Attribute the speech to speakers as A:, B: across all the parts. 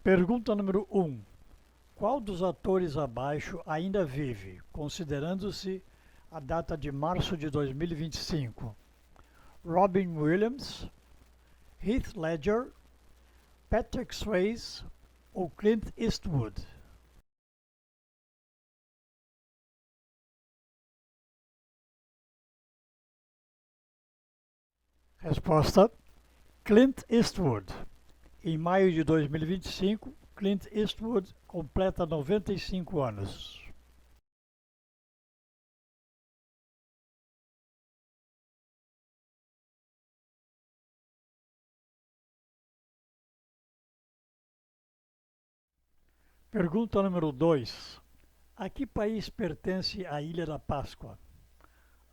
A: Pergunta número 1. Qual dos atores abaixo ainda vive, considerando-se a data de março de 2025? Robin Williams, Heath Ledger, Patrick Swayze ou Clint Eastwood? Resposta: Clint Eastwood. Em maio de 2025, Clint Eastwood completa 95 anos. Pergunta número 2. A que país pertence a Ilha da Páscoa?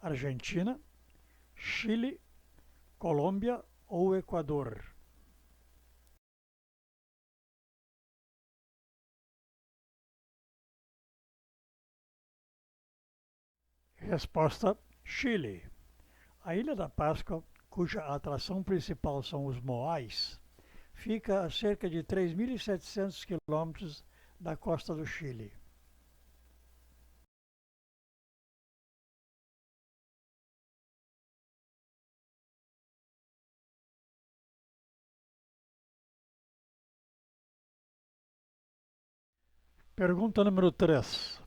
A: Argentina, Chile, Colômbia ou Equador? Resposta: Chile. A Ilha da Páscoa, cuja atração principal são os moais, fica a cerca de 3.700 quilômetros da costa do Chile. Pergunta número 3.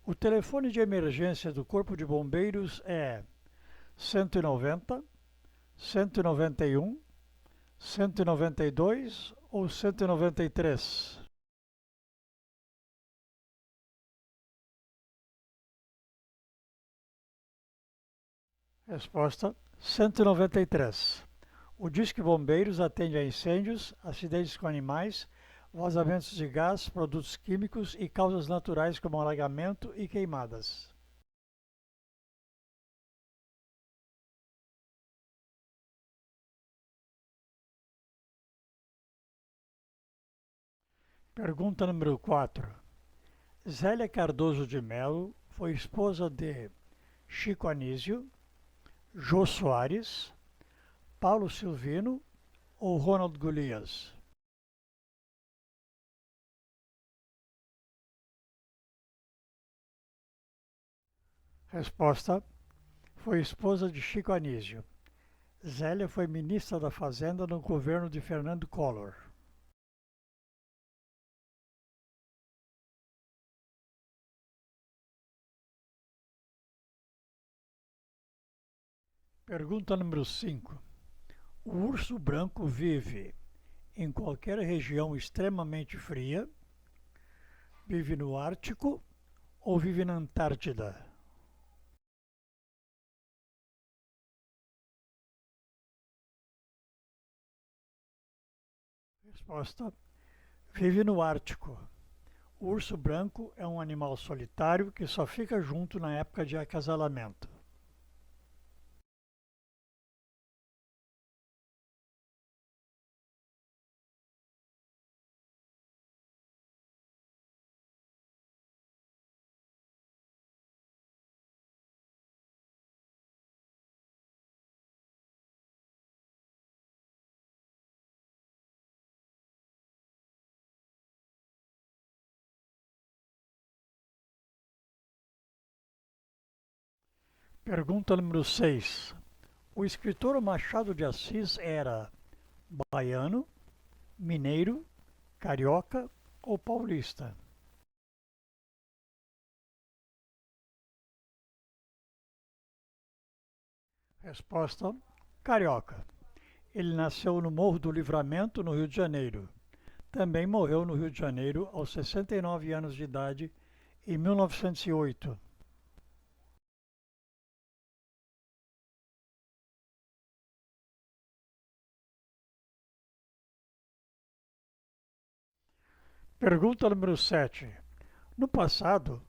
A: O telefone de emergência do Corpo de Bombeiros é 190, 191, 192 ou 193? Resposta: 193. O Disque Bombeiros atende a incêndios, acidentes com animais, vazamentos de gás, produtos químicos e causas naturais como alagamento e queimadas. Pergunta número 4. Zélia Cardoso de Melo foi esposa de Chico Anísio, Jô Soares, Paulo Silvino ou Ronald Golias? Resposta: foi esposa de Chico Anísio. Zélia foi ministra da Fazenda no governo de Fernando Collor. Pergunta número 5. O urso branco vive em qualquer região extremamente fria, vive no Ártico ou vive na Antártida? Resposta: vive no Ártico. O urso branco é um animal solitário que só fica junto na época de acasalamento. Pergunta número 6. O escritor Machado de Assis era baiano, mineiro, carioca ou paulista? Resposta: carioca. Ele nasceu no Morro do Livramento, no Rio de Janeiro. Também morreu no Rio de Janeiro aos 69 anos de idade em 1908. Pergunta número 7. No passado,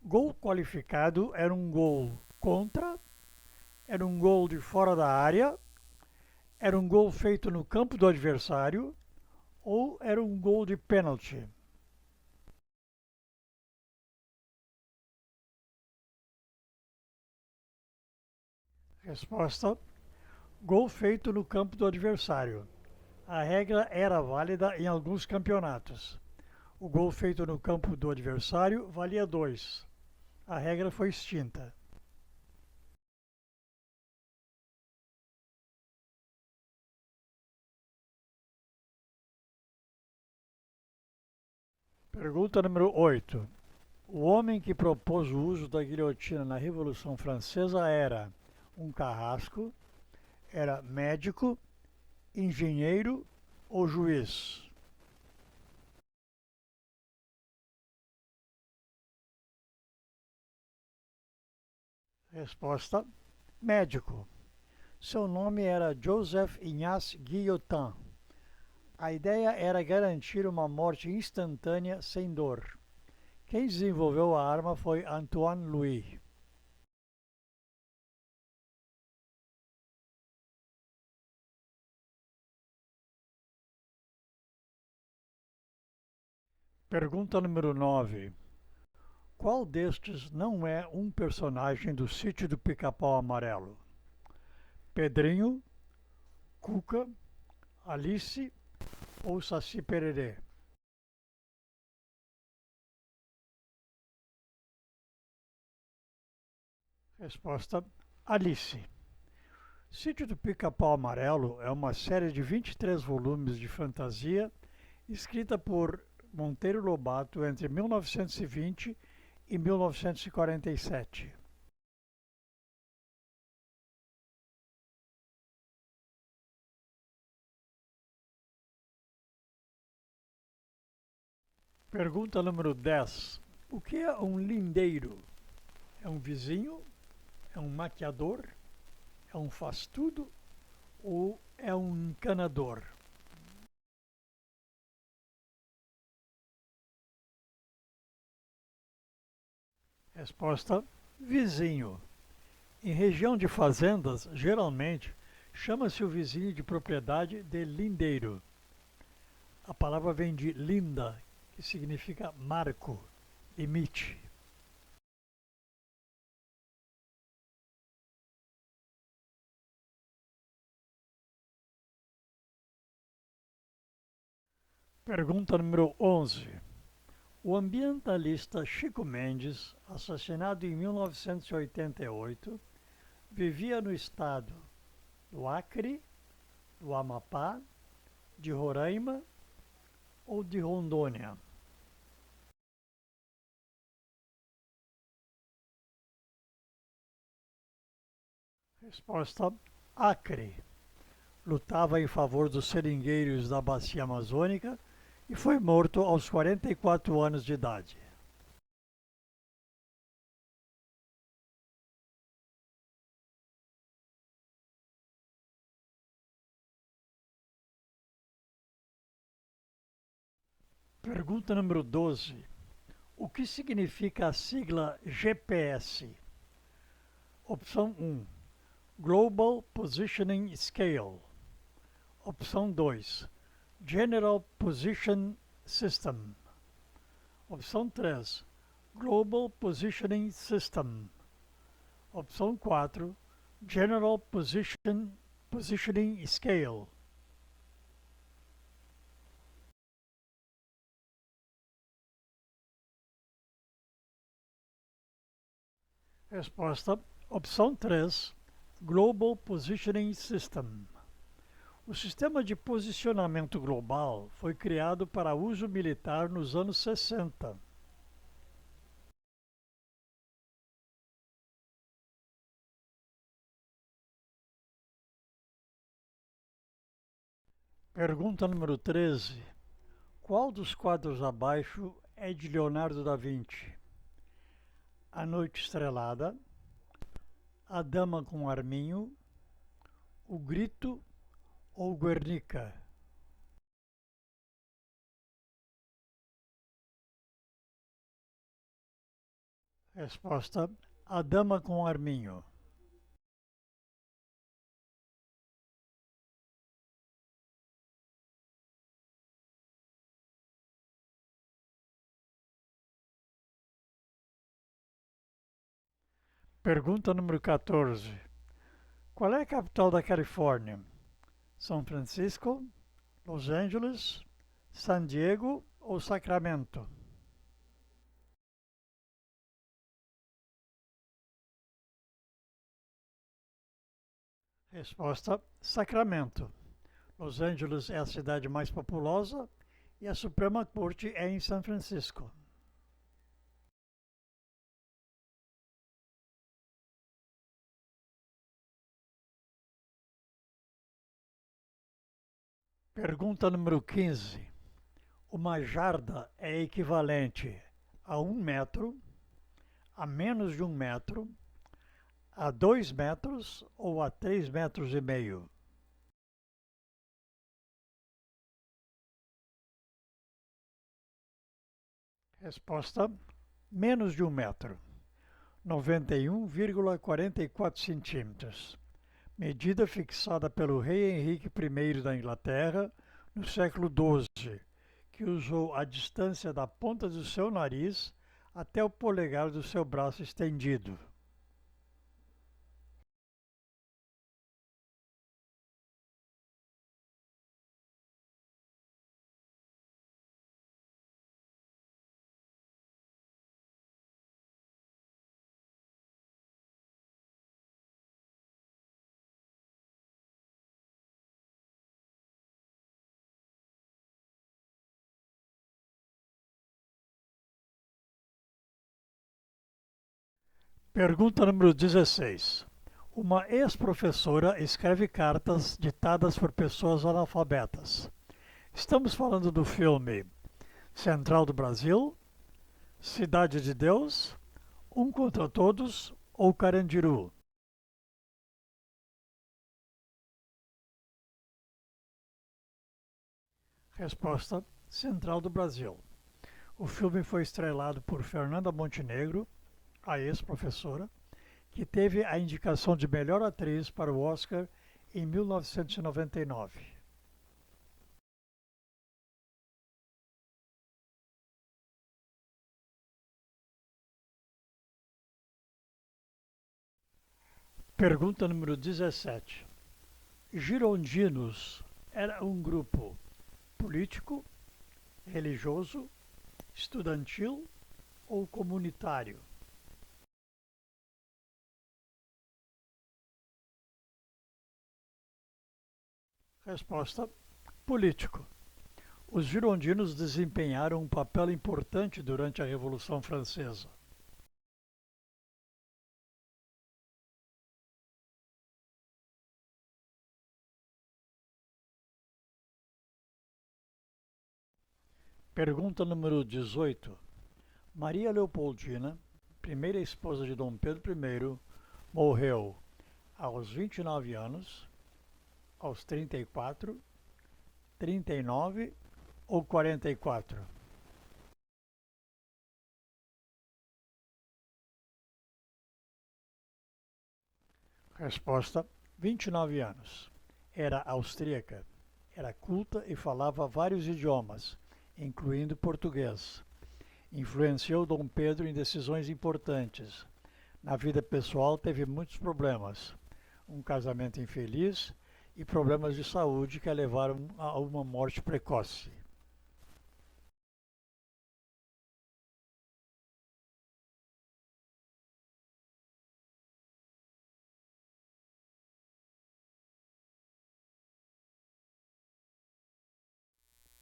A: gol qualificado era um gol contra, era um gol de fora da área, era um gol feito no campo do adversário ou era um gol de pênalti? Resposta: gol feito no campo do adversário. A regra era válida em alguns campeonatos. O gol feito no campo do adversário valia 2. A regra foi extinta. Pergunta número 8. O homem que propôs o uso da guilhotina na Revolução Francesa era um carrasco, era médico, engenheiro ou juiz? Resposta: médico. Seu nome era Joseph Ignace Guillotin. A ideia era garantir uma morte instantânea sem dor. Quem desenvolveu a arma foi Antoine Louis. Pergunta número 9. Qual destes não é um personagem do Sítio do Pica-Pau Amarelo? Pedrinho, Cuca, Alice ou Saci Pererê? Resposta: Alice. Sítio do Pica-Pau Amarelo é uma série de 23 volumes de fantasia escrita por Monteiro Lobato entre 1920 e 1947. Pergunta número 10. O que é um lindeiro? É um vizinho? É um maquiador? É um faz-tudo? Ou é um encanador? Resposta: vizinho. Em região de fazendas, geralmente, chama-se o vizinho de propriedade de lindeiro. A palavra vem de linda, que significa marco, limite. Pergunta número 11. O ambientalista Chico Mendes, assassinado em 1988, vivia no estado do Acre, do Amapá, de Roraima ou de Rondônia? Resposta: Acre. Lutava em favor dos seringueiros da Bacia Amazônica e foi morto aos 44 anos de idade. Pergunta número 12. O que significa a sigla GPS? Opção 1: Global Positioning Scale. Opção 2: General Position System. Opção 3: Global Positioning System. Opção 4: General Positioning Scale. Resposta: opção 3: Global Positioning System. O sistema de posicionamento global foi criado para uso militar nos anos 60. Pergunta número 13. Qual dos quadros abaixo é de Leonardo da Vinci? A Noite Estrelada, A Dama com Arminho, O Grito ou Guernica? Resposta: A Dama com Arminho. Pergunta número 14. Qual é a capital da Califórnia? São Francisco, Los Angeles, San Diego ou Sacramento? Resposta: Sacramento. Los Angeles é a cidade mais populosa e a Suprema Corte é em São Francisco. Pergunta número 15. Uma jarda é equivalente a 1 metro, a menos de 1 metro, a 2 metros ou a 3,5 metros? Resposta: menos de 1 metro, 91,44 centímetros. Medida fixada pelo rei Henrique I da Inglaterra no século XII, que usou a distância da ponta do seu nariz até o polegar do seu braço estendido. Pergunta número 16. Uma ex-professora escreve cartas ditadas por pessoas analfabetas. Estamos falando do filme Central do Brasil, Cidade de Deus, Um contra Todos ou Carandiru? Resposta: Central do Brasil. O filme foi estrelado por Fernanda Montenegro, a ex-professora, que teve a indicação de melhor atriz para o Oscar em 1999. Pergunta número 17. Girondinos era um grupo político, religioso, estudantil ou comunitário? Resposta: político. Os girondinos desempenharam um papel importante durante a Revolução Francesa. Pergunta número 18. Maria Leopoldina, primeira esposa de Dom Pedro I, morreu aos 29 anos, aos 34, 39 ou 44? Resposta: 29 anos. Era austríaca, era culta e falava vários idiomas, incluindo português. Influenciou Dom Pedro em decisões importantes. Na vida pessoal teve muitos problemas, um casamento infeliz e problemas de saúde que a levaram a uma morte precoce.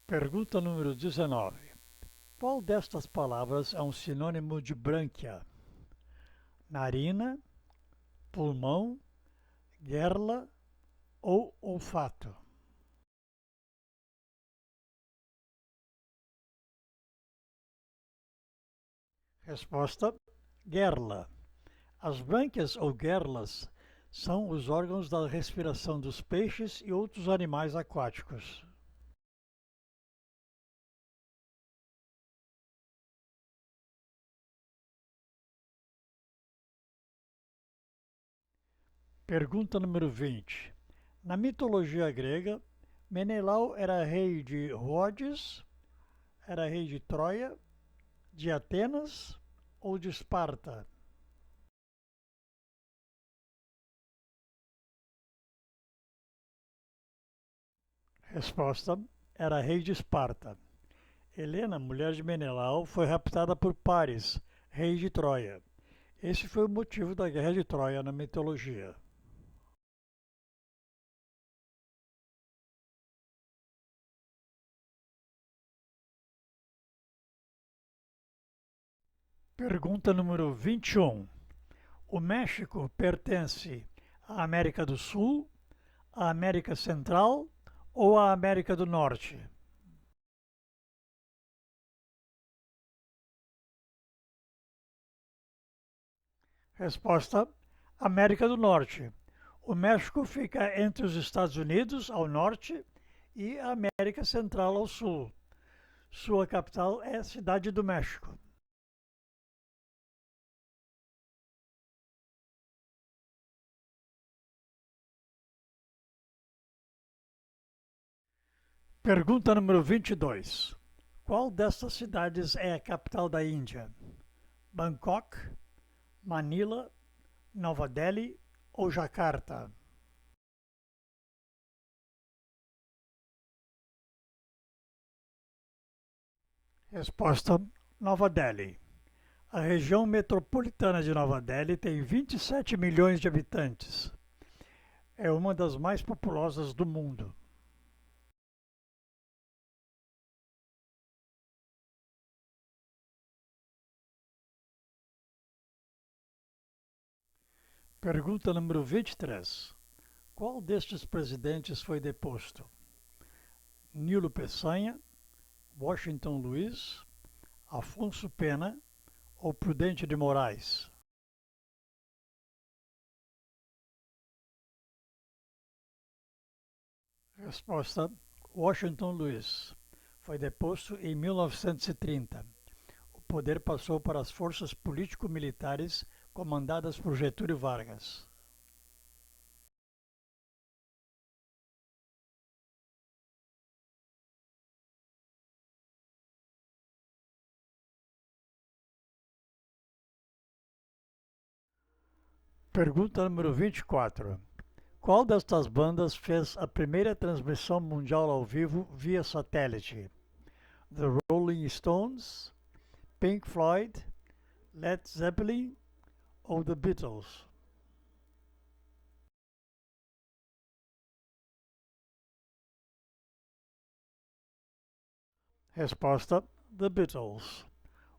A: Pergunta número 19. Qual destas palavras é um sinônimo de brânquia? Narina, pulmão, guerla ou olfato? Resposta: guerla. As brânquias ou guerlas são os órgãos da respiração dos peixes e outros animais aquáticos. Pergunta número 20. Na mitologia grega, Menelau era rei de Rhodes, era rei de Troia, de Atenas ou de Esparta? Resposta: era rei de Esparta. Helena, mulher de Menelau, foi raptada por Paris, rei de Troia. Esse foi o motivo da Guerra de Troia na mitologia. Pergunta número 21. O México pertence à América do Sul, à América Central ou à América do Norte? Resposta: América do Norte. O México fica entre os Estados Unidos, ao norte, e a América Central, ao sul. Sua capital é Cidade do México. Pergunta número 22. Qual destas cidades é a capital da Índia? Bangkok, Manila, Nova Delhi ou Jacarta? Resposta: Nova Delhi. A região metropolitana de Nova Delhi tem 27 milhões de habitantes. É uma das mais populosas do mundo. Pergunta número 23. Qual destes presidentes foi deposto? Nilo Peçanha, Washington Luiz, Afonso Pena ou Prudente de Moraes? Resposta: Washington Luiz. Foi deposto em 1930. O poder passou para as forças político-militares comandadas por Getúlio Vargas. Pergunta número 24. Qual destas bandas fez a primeira transmissão mundial ao vivo via satélite? The Rolling Stones, Pink Floyd, Led Zeppelin ou The Beatles? Resposta: The Beatles.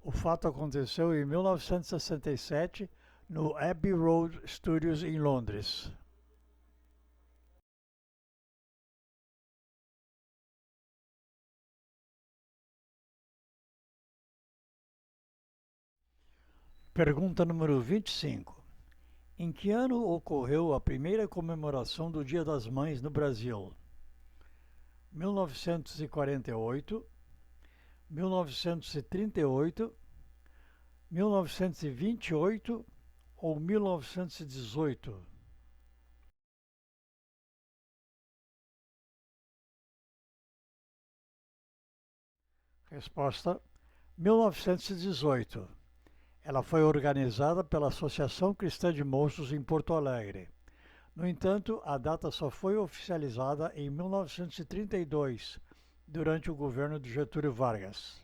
A: O fato aconteceu em 1967 no Abbey Road Studios em Londres. Pergunta número 25. Em que ano ocorreu a primeira comemoração do Dia das Mães no Brasil? 1948, 1938, 1928 ou 1918? Resposta: 1918. Ela foi organizada pela Associação Cristã de Moços em Porto Alegre. No entanto, a data só foi oficializada em 1932, durante o governo de Getúlio Vargas.